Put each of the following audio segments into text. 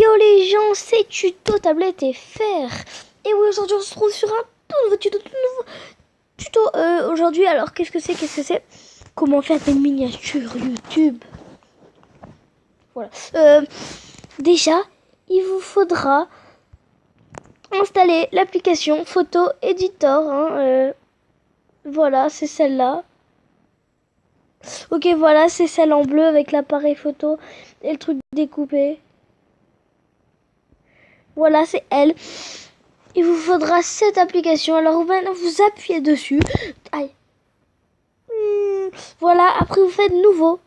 Yo les gens, c'est Tuto Tablette et Fer. Et oui, aujourd'hui on se trouve sur un tout nouveau tuto. Aujourd'hui, alors qu'est-ce que c'est? Comment faire des miniatures YouTube. Voilà. Déjà, il vous faudra installer l'application Photo Editor. Voilà, c'est celle-là. Ok, voilà, c'est celle en bleu avec l'appareil photo et le truc découpé. Voilà, c'est elle. Il vous faudra cette application. Alors maintenant, vous appuyez dessus. Aïe. Voilà, après vous faites nouveau.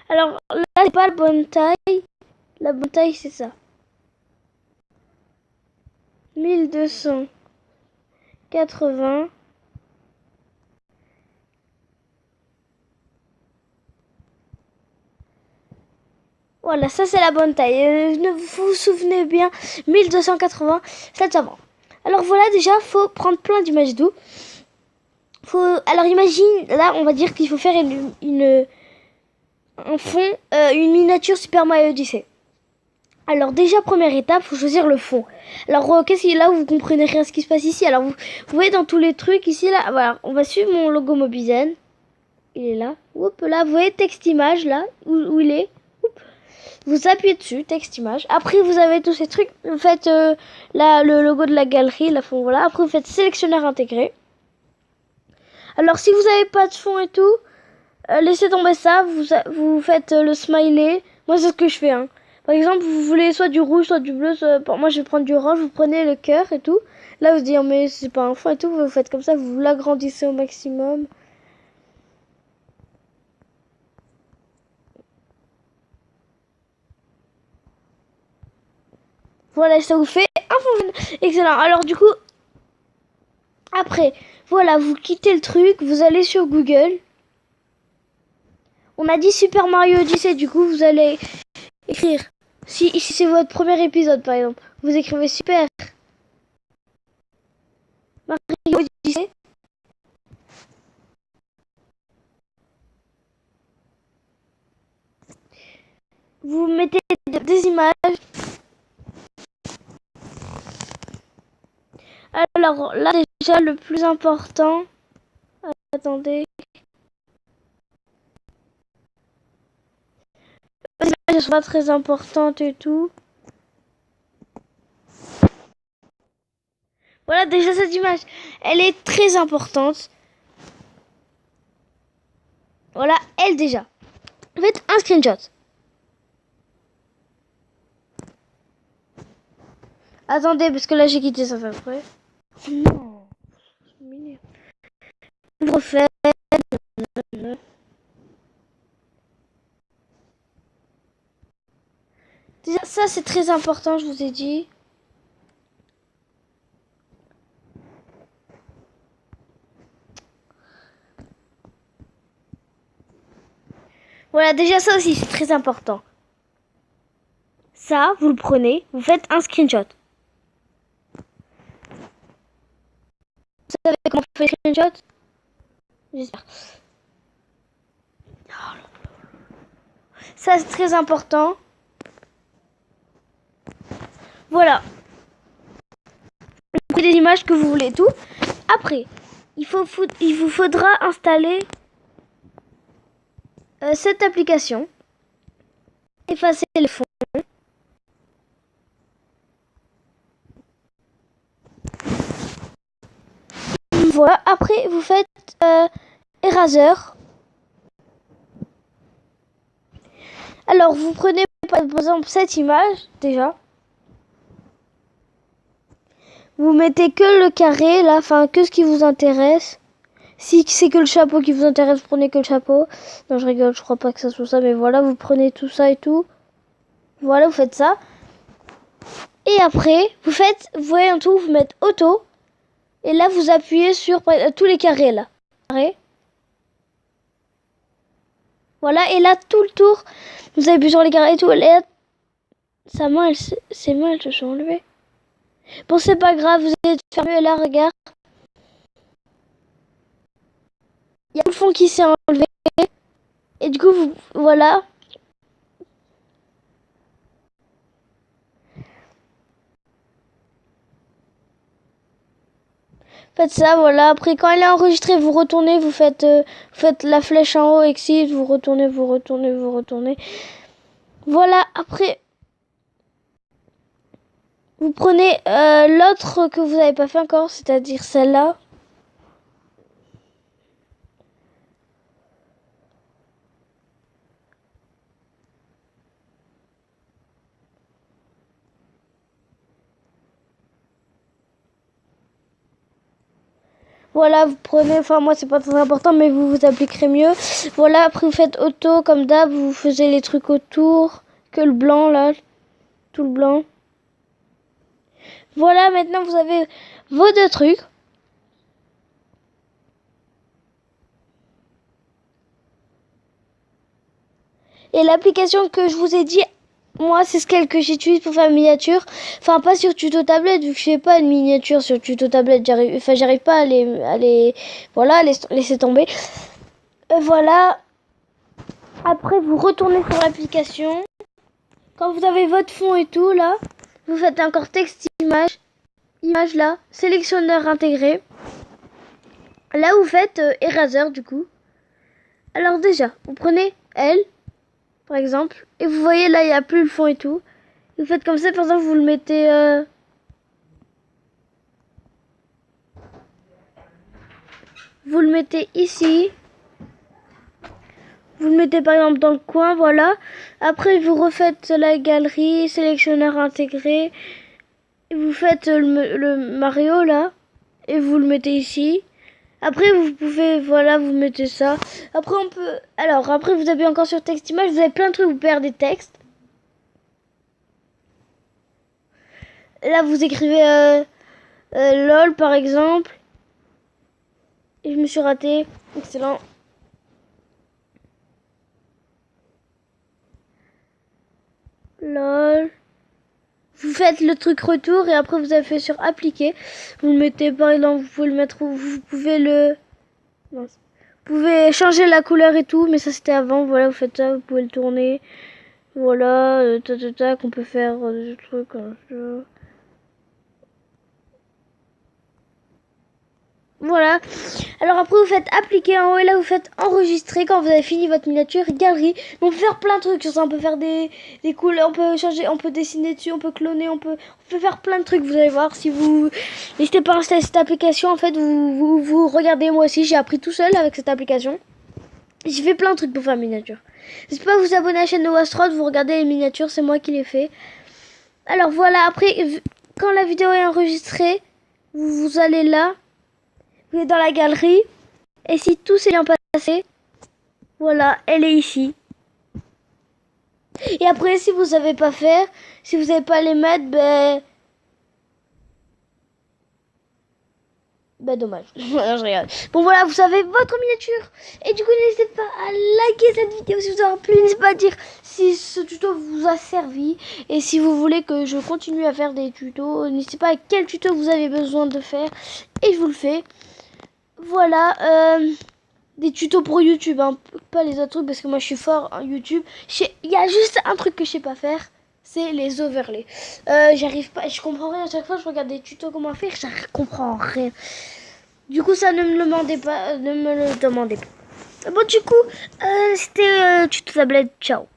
Alors là, c'est pas la bonne taille. La bonne taille, c'est ça. 1280. Voilà, ça c'est la bonne taille. Vous vous souvenez bien, 1280, ça va. Alors voilà, déjà, faut prendre plein d'images d'où. Alors imagine, là, on va dire qu'il faut faire un fond, une miniature Super Mario Odyssey. Alors déjà, première étape, faut choisir le fond. Alors qu'est-ce qu'il y a là où vous comprenez rien ce qui se passe ici? Alors vous voyez dans tous les trucs ici, là, voilà, on va suivre mon logo Mobizen. Il est là. Oups, là, vous voyez texte image, là, où il est. Oups. Vous appuyez dessus, texte image. Après, vous avez tous ces trucs. Vous faites là, le logo de la galerie, la fond, voilà. Après, vous faites sélectionneur intégré. Alors, si vous n'avez pas de fond et tout, laissez tomber ça. Vous faites le smiley. Moi, c'est ce que je fais. Hein. Par exemple, vous voulez soit du rouge, soit du bleu. Moi, je vais prendre du orange. Vous prenez le cœur et tout. Là, vous dites, mais c'est pas un fond et tout. Vous faites comme ça. Vous l'agrandissez au maximum. Voilà, ça vous fait un fond. Excellent. Alors, du coup, après, voilà, vous quittez le truc. Vous allez sur Google. On a dit Super Mario Odyssey. Du coup, vous allez écrire. Si c'est votre premier épisode, par exemple, vous écrivez Super Mario Odyssey. Vous mettez des images. Alors là, déjà, le plus important. Attendez. Les images sont pas très importantes et tout. Voilà, déjà, cette image, elle est très importante. Voilà, elle déjà. Faites un screenshot. Attendez, parce que là, j'ai quitté ça fait après. Non. Vous refaites. Déjà, ça, c'est très important, je vous ai dit. Voilà, déjà ça aussi, c'est très important. Ça, vous le prenez, vous faites un screenshot. Vous savez comment on fait un screenshot? J'espère. Ça, c'est très important. Voilà. Vous prenez des images que vous voulez, tout. Après, il vous faudra installer cette application. Effacer les fonds. Voilà. Après, vous faites Eraser. Alors, vous prenez par exemple cette image, déjà. Vous mettez que le carré, là, enfin, que ce qui vous intéresse. Si c'est que le chapeau qui vous intéresse, prenez que le chapeau. Non, je rigole, je crois pas que ça soit ça, mais voilà, vous prenez tout ça et tout. Voilà, vous faites ça. Et après, vous voyez en tout, vous mettez auto. Et là, vous appuyez sur tous les carrés, là. Carré. Voilà, et là, tout le tour, vous appuyez sur les carrés et tout. Et là, sa main, ses mains, elles se sont enlevées. Bon, c'est pas grave, vous allez faire mieux, là, regarde. Il y a tout le fond qui s'est enlevé. Et du coup, voilà. Faites ça, voilà. Après, quand elle est enregistrée, vous retournez, vous faites la flèche en haut, exit, vous retournez, vous retournez, vous retournez. Voilà, après, vous prenez l'autre que vous n'avez pas fait encore, c'est-à-dire celle-là. Voilà, vous prenez, enfin moi c'est pas très important, mais vous vous appliquerez mieux. Voilà, après vous faites auto comme d'hab, vous faisiez les trucs autour, que le blanc là, tout le blanc. Voilà, maintenant vous avez vos deux trucs. Et l'application que je vous ai dit, moi c'est celle que j'utilise pour faire une miniature. Enfin pas sur tuto tablette, vu que je fais pas une miniature sur tuto tablette, j'arrive pas à les voilà, laisser tomber. Voilà. Après vous retournez sur l'application. Quand vous avez votre fond et tout là, vous faites encore texte image là, sélectionneur intégré. Là vous faites eraser du coup. Alors déjà, vous prenez elle par exemple, et vous voyez là il n'y a plus le fond et tout. Vous faites comme ça, par exemple vous le mettez ici. Vous le mettez par exemple dans le coin, voilà. Après vous refaites la galerie, sélectionneur intégré. Et vous faites le Mario là, et vous le mettez ici. Après vous pouvez, voilà, vous mettez ça. Après on peut, alors après vous avez encore sur texte image, vous avez plein de trucs, vous perdez des textes. Là vous écrivez LOL par exemple. Et je me suis raté, excellent. LOL. Vous faites le truc retour et après vous avez fait sur appliquer. Vous le mettez par exemple, vous pouvez le mettre où vous pouvez le... Non. Vous pouvez changer la couleur et tout, mais ça c'était avant. Voilà, vous faites ça, vous pouvez le tourner. Voilà, on peut faire des trucs comme ça. Voilà. Alors après vous faites appliquer en haut et là vous faites enregistrer quand vous avez fini votre miniature, galerie. On peut faire plein de trucs sur ça, on peut faire des couleurs, on peut changer, on peut dessiner dessus, on peut cloner, on peut faire plein de trucs, vous allez voir. Si vous n'hésitez pas à installer cette application, en fait vous regardez, moi aussi j'ai appris tout seul avec cette application. J'ai fait plein de trucs pour faire miniature. N'hésitez pas à vous abonner à la chaîne de Wastrod, vous regardez les miniatures, c'est moi qui les fais. Alors voilà, après quand la vidéo est enregistrée, vous allez là. Vous êtes dans la galerie. Et si tout s'est bien passé, voilà, elle est ici. Et après, si vous savez pas faire, si vous savez pas les mettre, dommage. Voilà, je regarde. Bon voilà, vous savez votre miniature. Et du coup, n'hésitez pas à liker cette vidéo si vous avez plu. N'hésitez pas à dire si ce tuto vous a servi. Et si vous voulez que je continue à faire des tutos, n'hésitez pas à quel tuto vous avez besoin de faire. Et je vous le fais. Voilà, des tutos pour YouTube, hein, pas les autres trucs parce que moi je suis fort en YouTube. Il y a juste un truc que je sais pas faire, c'est les overlays. J'arrive pas, je comprends rien à chaque fois. Je regarde des tutos comment faire, je comprends rien. Du coup, ça ne me le demandez pas, ne me le demandez pas. Bon, du coup, c'était tuto tablette. Ciao.